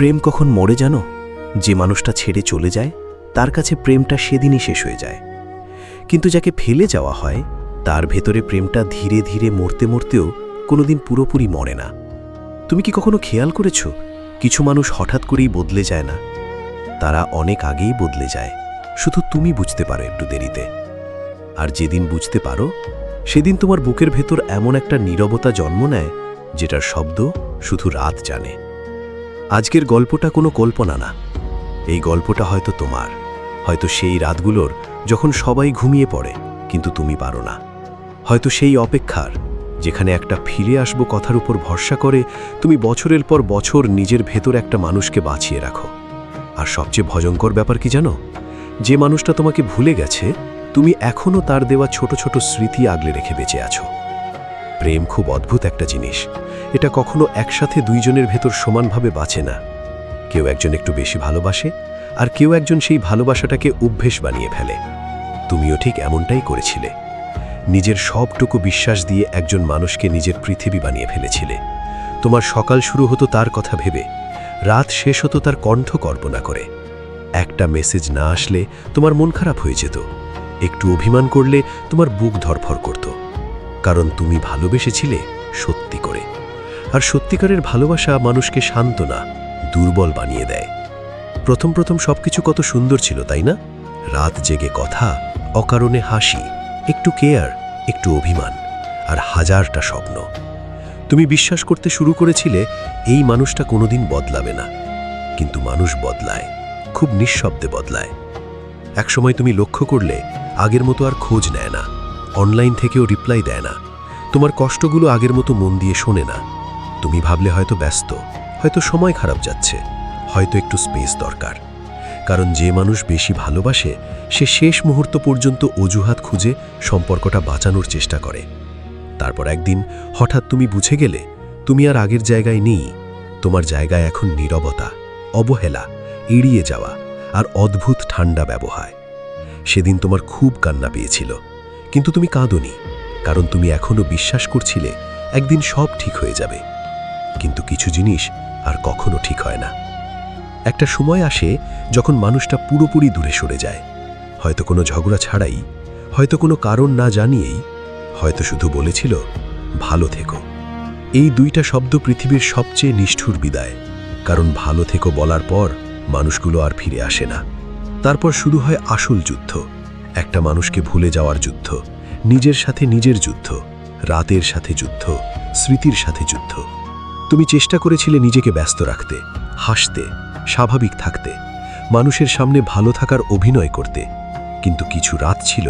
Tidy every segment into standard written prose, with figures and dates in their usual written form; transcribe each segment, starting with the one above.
প্রেম কখন মরে জানো? যে মানুষটা ছেড়ে চলে যায় তার কাছে প্রেমটা সেদিনই শেষ হয়ে যায়। কিন্তু যাকে ফেলে যাওয়া হয় তার ভেতরে প্রেমটা ধীরে ধীরে মরতে মরতেও কোনোদিন পুরোপুরি মরে না। তুমি কি কখনো খেয়াল করেছ কিছু মানুষ হঠাৎ করেই বদলে যায় না? তারা অনেক আগেই বদলে যায়, শুধু তুমি বুঝতে পারো একটু দেরিতে। আর যেদিন বুঝতে পারো সেদিন তোমার বুকের ভেতর এমন একটা নীরবতা জন্ম নেয় যেটার শব্দ শুধু রাত জানে। আজকের গল্পটা কোনো কল্পনা না, এই গল্পটা হয়তো তোমার, হয়তো সেই রাতগুলোর যখন সবাই ঘুমিয়ে পড়ে কিন্তু তুমি পারো না, হয়তো সেই অপেক্ষার যেখানে একটা ফিরে আসবো কথার উপর ভরসা করে তুমি বছরের পর বছর নিজের ভেতর একটা মানুষকে বাঁচিয়ে রাখো। আর সবচেয়ে ভয়ঙ্কর ব্যাপার কি জানো? যে মানুষটা তোমাকে ভুলে গেছে তুমি এখনও তার দেওয়া ছোট ছোট স্মৃতি আগলে রেখে বেঁচে আছো। প্রেম খুব অদ্ভুত একটা জিনিস, এটা কখনো একসাথে দুইজনের ভেতর সমানভাবে বাঁচে না। কেউ একজন একটু বেশি ভালোবাসে আর কেউ একজন সেই ভালোবাসাটাকে অভ্যেস বানিয়ে ফেলে। তুমিও ঠিক এমনটাই করেছিলে, নিজের সবটুকু বিশ্বাস দিয়ে একজন মানুষকে নিজের পৃথিবী বানিয়ে ফেলেছিলে। তোমার সকাল শুরু হতো তার কথা ভেবে, রাত শেষ হতো তার কণ্ঠ কল্পনা করে। একটা মেসেজ না আসলে তোমার মন খারাপ হয়ে যেত, একটু অভিমান করলে তোমার বুক ধরফর করত, কারণ তুমি ভালোবেসেছিলে সত্যি করে। আর সত্যিকারের ভালোবাসা মানুষকে শান্ত না, দুর্বল বানিয়ে দেয়। প্রথম প্রথম সবকিছু কত সুন্দর ছিল তাই না? রাত জেগে কথা, অকারণে হাসি, একটু কেয়ার, একটু অভিমান, আর হাজারটা স্বপ্ন। তুমি বিশ্বাস করতে শুরু করেছিলে এই মানুষটা কোনোদিন বদলাবে না, কিন্তু মানুষ বদলায়, খুব নিঃশব্দে বদলায়। একসময় তুমি লক্ষ্য করলে আগের মতো আর খোঁজ নেয় না, অনলাইন থেকেও রিপ্লাই দেয় না, তোমার কষ্টগুলো আগের মতো মন দিয়ে শোনে না। তুমি ভাবলে হয়তো ব্যস্ত, হয়তো সময় খারাপ যাচ্ছে, হয়তো একটু স্পেস দরকার। কারণ যে মানুষ বেশি ভালোবাসে সে শেষ মুহূর্ত পর্যন্ত অজুহাত খুঁজে সম্পর্কটা বাঁচানোর চেষ্টা করে। তারপর একদিন হঠাৎ তুমি বুঝে গেলে তুমি আর আগের জায়গায় নেই, তোমার জায়গায় এখন নীরবতা, অবহেলা, এড়িয়ে যাওয়া আর অদ্ভুত ঠান্ডা ব্যবহার। সেদিন তোমার খুব কান্না পেয়েছিল, কিন্তু তুমি কাঁদোনি, কারণ তুমি এখনো বিশ্বাস করছিলে একদিন সব ঠিক হয়ে যাবে। কিন্তু কিছু জিনিস আর কখনো ঠিক হয় না। একটা সময় আসে যখন মানুষটা পুরোপুরি দূরে সরে যায়, হয়তো কোনো ঝগড়া ছাড়াই, হয়তো কোনো কারণ না জানিয়েই, হয়তো শুধু বলেছিল ভালো থেকো। এই দুইটা শব্দ পৃথিবীর সবচেয়ে নিষ্ঠুর বিদায়, কারণ ভালো থেকো বলার পর মানুষগুলো আর ফিরে আসে না। তারপর শুরু হয় আসল যুদ্ধ, একটা মানুষকে ভুলে যাওয়ার যুদ্ধ, নিজের সাথে নিজের যুদ্ধ, রাতের সাথে যুদ্ধ, স্মৃতির সাথে যুদ্ধ। তুমি চেষ্টা করেছিলে নিজেকে ব্যস্ত রাখতে, হাসতে, স্বাভাবিক থাকতে, মানুষের সামনে ভালো থাকার অভিনয় করতে। কিন্তু কিছু রাত ছিল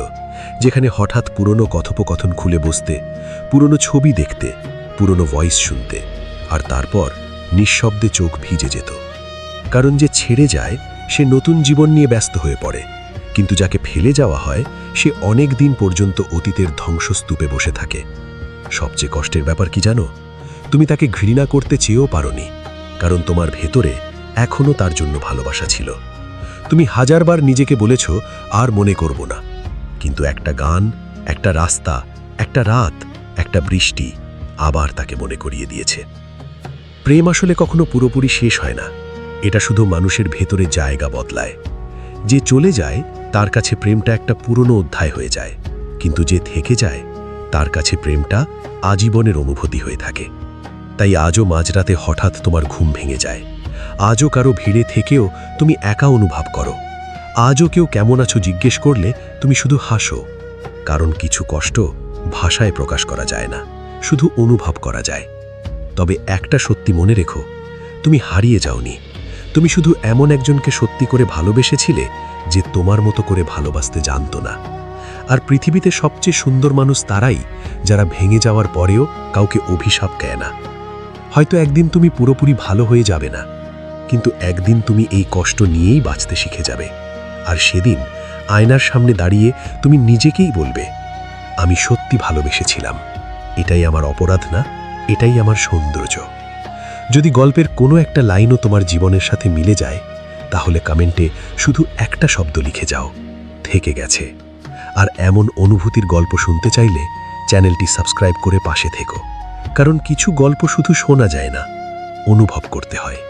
যেখানে হঠাৎ পুরনো কথোপকথন খুলে বসতে, পুরনো ছবি দেখতে, পুরনো ভয়েস শুনতে, আর তারপর নিঃশব্দে চোখ ভিজে যেত। কারণ যে ছেড়ে যায় সে নতুন জীবন নিয়ে ব্যস্ত হয়ে পড়ে, কিন্তু যাকে ফেলে যাওয়া হয় সে অনেক দিন পর্যন্ত অতীতের ধ্বংসস্তূপে বসে থাকে। সবচেয়ে কষ্টের ব্যাপার কি জানো? তুমি তাকে ঘৃণা করতে চেয়েও পারোনি, কারণ তোমার ভেতরে এখনও তার জন্য ভালোবাসা ছিল। তুমি হাজারবার নিজেকে বলেছ আর মনে করব না, কিন্তু একটা গান, একটা রাস্তা, একটা রাত, একটা বৃষ্টি আবার তাকে মনে করিয়ে দিয়েছে। প্রেম আসলে কখনো পুরোপুরি শেষ হয় না, এটা শুধু মানুষের ভেতরে জায়গা বদলায়। যে চলে যায় তার কাছে প্রেমটা একটা পুরনো অধ্যায় হয়ে যায়, কিন্তু যে থেকে যায় তার কাছে প্রেমটা আজীবনের অনুভূতি হয়ে থাকে। তাই আজও মাঝরাতে হঠাৎ তোমার ঘুম ভেঙে যায়, আজও কারো ভিড়ে থেকেও তুমি একা অনুভব করো, আজও কেউ কেমন আছো জিজ্ঞেস করলে তুমি শুধু হাসো। কারণ কিছু কষ্ট ভাষায় প্রকাশ করা যায় না, শুধু অনুভব করা যায়। তবে একটা সত্যি মনে রেখো, তুমি হারিয়ে যাওনি, তুমি শুধু এমন একজনকে সত্যি করে ভালোবেসেছিলে যে তোমার মতো করে ভালোবাসতে জানতো না। আর পৃথিবীতে সবচেয়ে সুন্দর মানুষ তারাই যারা ভেঙে যাওয়ার পরেও কাউকে অভিশাপ দেয় না। হয়তো একদিন তুমি পুরোপুরি ভালো হয়ে যাবে না, কিন্তু একদিন তুমি এই কষ্ট নিয়েই বাঁচতে শিখে যাবে। আর সেদিন আয়নার সামনে দাঁড়িয়ে তুমি নিজেকেই বলবে, আমি সত্যি ভালোবেসেছিলাম, এটাই আমার অপরাধ না, এটাই আমার সৌন্দর্য। যদি গল্পের কোনো একটা লাইনও তোমার জীবনের সাথে মিলে যায় তাহলে কমেন্টে শুধু একটা শব্দ লিখে যাও, থেকে গেছে। আর এমন অনুভূতির গল্প শুনতে চাইলে চ্যানেলটি সাবস্ক্রাইব করে পাশে থেকো, কারণ কিছু গল্প শুধু শোনা যায় না, অনুভব করতে হয়।